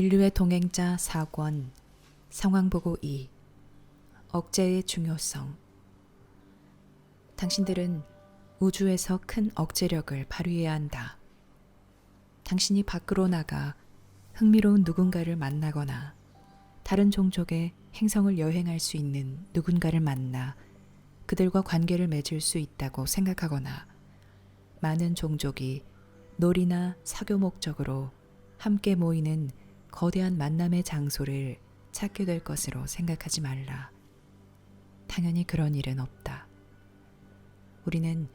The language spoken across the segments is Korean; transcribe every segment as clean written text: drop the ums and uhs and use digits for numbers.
인류의 동행자 4권 상황보고 2 억제의 중요성. 당신들은 우주에서 큰 억제력을 발휘해야 한다. 당신이 밖으로 나가 흥미로운 누군가를 만나거나 다른 종족의 행성을 여행할 수 있는 누군가를 만나 그들과 관계를 맺을 수 있다고 생각하거나 많은 종족이 놀이나 사교 목적으로 함께 모이는 거대한 만남의 장소를 찾게 될 것으로 생각하지 말라. 당연히 그런 일은 없다. 우리는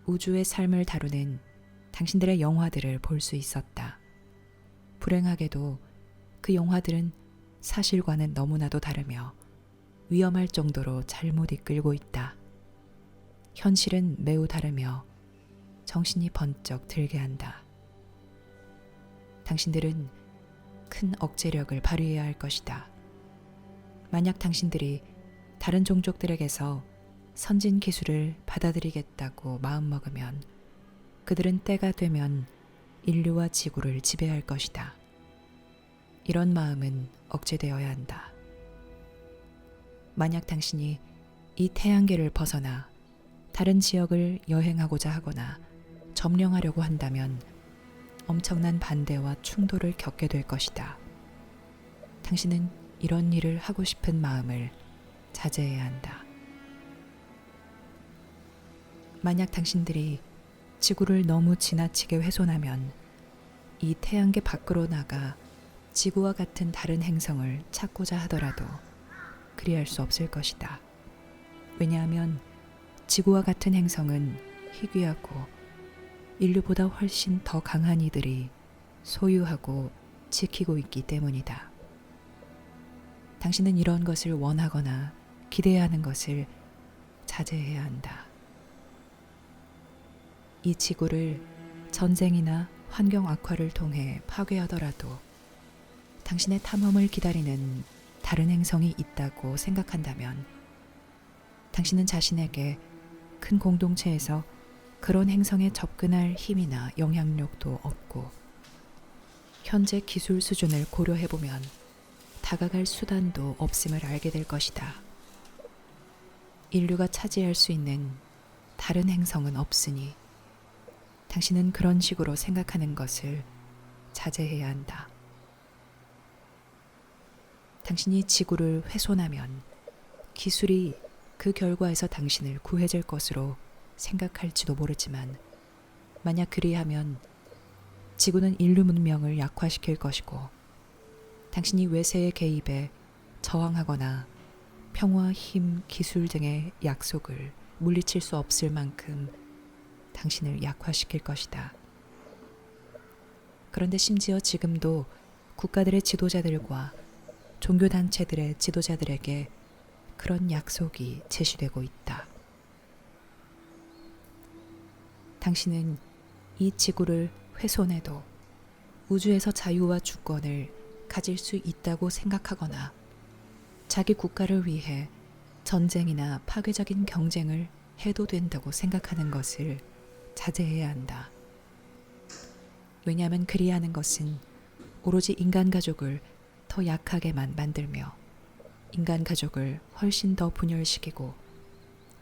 우주의 삶을 다루는 당신들의 영화들을 볼 수 있었다. 불행하게도 그 영화들은 사실과는 너무나도 다르며 위험할 정도로 잘못 이끌고 있다. 현실은 매우 다르며 정신이 번쩍 들게 한다. 당신들은 큰 억제력을 발휘해야 할 것이다. 만약 당신들이 다른 종족들에게서 선진 기술을 받아들이겠다고 마음먹으면 그들은 때가 되면 인류와 지구를 지배할 것이다. 이런 마음은 억제되어야 한다. 만약 당신이 이 태양계를 벗어나 다른 지역을 여행하고자 하거나 점령하려고 한다면 엄청난 반대와 충돌을 겪게 될 것이다. 당신은 이런 일을 하고 싶은 마음을 자제해야 한다. 만약 당신들이 지구를 너무 지나치게 훼손하면 이 태양계 밖으로 나가 지구와 같은 다른 행성을 찾고자 하더라도 그리할 수 없을 것이다. 왜냐하면 지구와 같은 행성은 희귀하고 인류보다 훨씬 더 강한 이들이 소유하고 지키고 있기 때문이다. 당신은 이런 것을 원하거나 기대하는 것을 자제해야 한다. 이 지구를 전쟁이나 환경 악화를 통해 파괴하더라도 당신의 탐험을 기다리는 다른 행성이 있다고 생각한다면 당신은 자신에게 큰 공동체에서 그런 행성에 접근할 힘이나 영향력도 없고 현재 기술 수준을 고려해보면 다가갈 수단도 없음을 알게 될 것이다. 인류가 차지할 수 있는 다른 행성은 없으니 당신은 그런 식으로 생각하는 것을 자제해야 한다. 당신이 지구를 훼손하면 기술이 그 결과에서 당신을 구해줄 것으로 생각할지도 모르지만 만약 그리하면 지구는 인류 문명을 약화시킬 것이고 당신이 외세의 개입에 저항하거나 평화, 힘, 기술 등의 약속을 물리칠 수 없을 만큼 당신을 약화시킬 것이다. 그런데 심지어 지금도 국가들의 지도자들과 종교단체들의 지도자들에게 그런 약속이 제시되고 있다. 당신은 이 지구를 훼손해도 우주에서 자유와 주권을 가질 수 있다고 생각하거나 자기 국가를 위해 전쟁이나 파괴적인 경쟁을 해도 된다고 생각하는 것을 자제해야 한다. 왜냐하면 그리하는 것은 오로지 인간 가족을 더 약하게만 만들며 인간 가족을 훨씬 더 분열시키고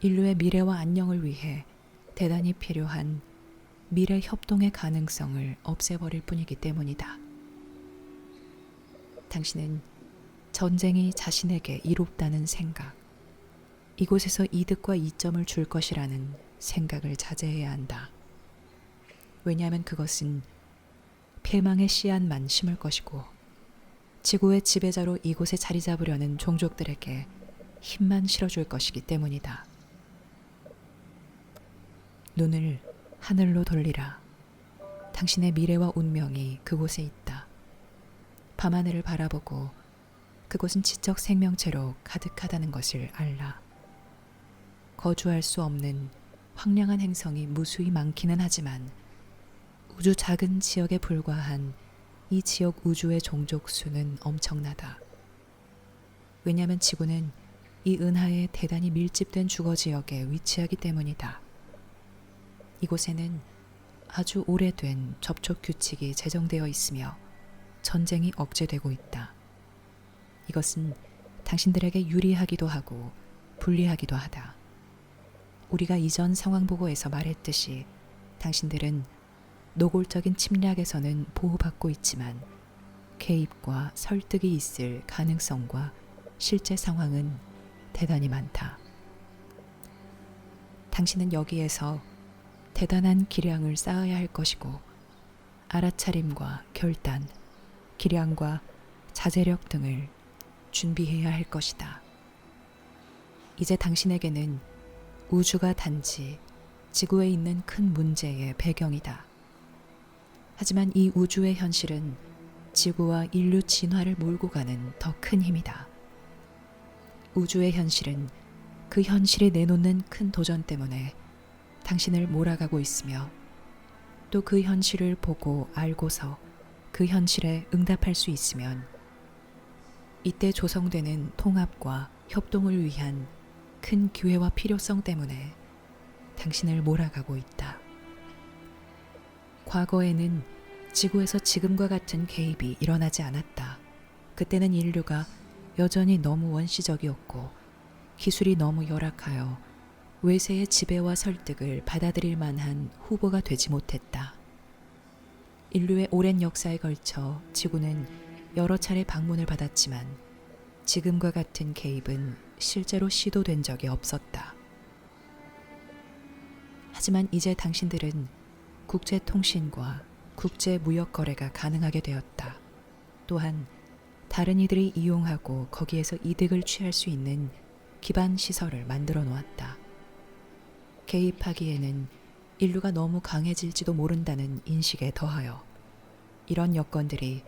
인류의 미래와 안녕을 위해 대단히 필요한 미래 협동의 가능성을 없애버릴 뿐이기 때문이다. 당신은 전쟁이 자신에게 이롭다는 생각, 이곳에서 이득과 이점을 줄 것이라는 생각을 자제해야 한다. 왜냐하면 그것은 패망의 씨앗만 심을 것이고 지구의 지배자로 이곳에 자리 잡으려는 종족들에게 힘만 실어줄 것이기 때문이다. 눈을 하늘로 돌리라. 당신의 미래와 운명이 그곳에 있다. 밤하늘을 바라보고 그곳은 지적 생명체로 가득하다는 것을 알라. 거주할 수 없는 황량한 행성이 무수히 많기는 하지만 우주 작은 지역에 불과한 이 지역 우주의 종족 수는 엄청나다. 왜냐하면 지구는 이 은하의 대단히 밀집된 주거 지역에 위치하기 때문이다. 이곳에는 아주 오래된 접촉 규칙이 제정되어 있으며 전쟁이 억제되고 있다. 이것은 당신들에게 유리하기도 하고 불리하기도 하다. 우리가 이전 상황 보고에서 말했듯이 당신들은 노골적인 침략에서는 보호받고 있지만 개입과 설득이 있을 가능성과 실제 상황은 대단히 많다. 당신은 여기에서 대단한 기량을 쌓아야 할 것이고 알아차림과 결단, 기량과 자제력 등을 준비해야 할 것이다. 이제 당신에게는 우주가 단지 지구에 있는 큰 문제의 배경이다. 하지만 이 우주의 현실은 지구와 인류 진화를 몰고 가는 더 큰 힘이다. 우주의 현실은 그 현실이 내놓는 큰 도전 때문에 당신을 몰아가고 있으며 또 그 현실을 보고 알고서 그 현실에 응답할 수 있으면 이때 조성되는 통합과 협동을 위한 큰 기회와 필요성 때문에 당신을 몰아가고 있다. 과거에는 지구에서 지금과 같은 개입이 일어나지 않았다. 그때는 인류가 여전히 너무 원시적이었고 기술이 너무 열악하여 외세의 지배와 설득을 받아들일 만한 후보가 되지 못했다. 인류의 오랜 역사에 걸쳐 지구는 여러 차례 방문을 받았지만 지금과 같은 개입은 실제로 시도된 적이 없었다. 하지만 이제 당신들은 국제통신과 국제무역거래가 가능하게 되었다. 또한 다른 이들이 이용하고 거기에서 이득을 취할 수 있는 기반 시설을 만들어 놓았다. 개입하기에는 인류가 너무 강해질지도 모른다는 인식에 더하여 이런 여건들이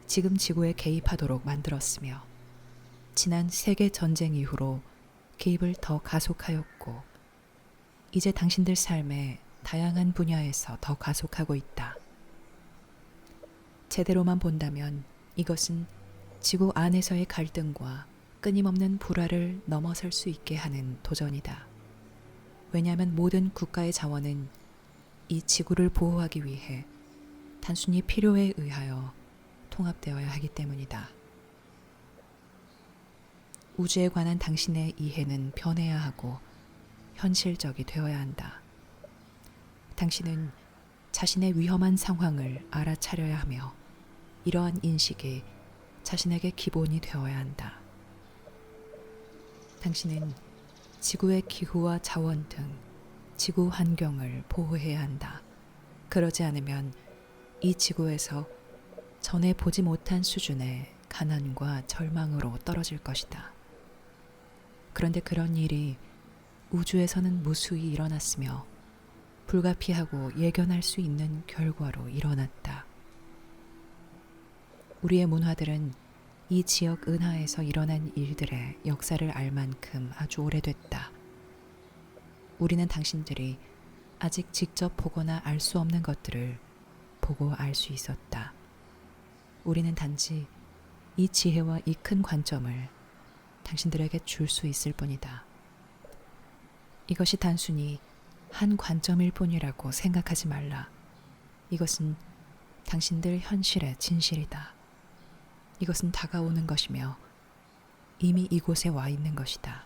지금 지구에 개입하도록 만들었으며 지난 세계 전쟁 이후로 개입을 더 가속하였고 이제 당신들 삶의 다양한 분야에서 더 가속하고 있다. 제대로만 본다면 이것은 지구 안에서의 갈등과 끊임없는 불화를 넘어설 수 있게 하는 도전이다. 왜냐하면 모든 국가의 자원은 이 지구를 보호하기 위해 단순히 필요에 의하여 통합되어야 하기 때문이다. 우주에 관한 당신의 이해는 변해야 하고 현실적이 되어야 한다. 당신은 자신의 위험한 상황을 알아차려야 하며 이러한 인식이 자신에게 기본이 되어야 한다. 당신은 지구의 기후와 자원 등 지구 환경을 보호해야 한다. 그러지 않으면 이 지구에서 전에 보지 못한 수준의 가난과 절망으로 떨어질 것이다. 그런데 그런 일이 우주에서는 무수히 일어났으며 불가피하고 예견할 수 있는 결과로 일어났다. 우리의 문화들은 이 지역 은하에서 일어난 일들의 역사를 알 만큼 아주 오래됐다. 우리는 당신들이 아직 직접 보거나 알 수 없는 것들을 보고 알 수 있었다. 우리는 단지 이 지혜와 이 큰 관점을 당신들에게 줄 수 있을 뿐이다. 이것이 단순히 한 관점일 뿐이라고 생각하지 말라. 이것은 당신들 현실의 진실이다. 이것은 다가오는 것이며 이미 이곳에 와 있는 것이다.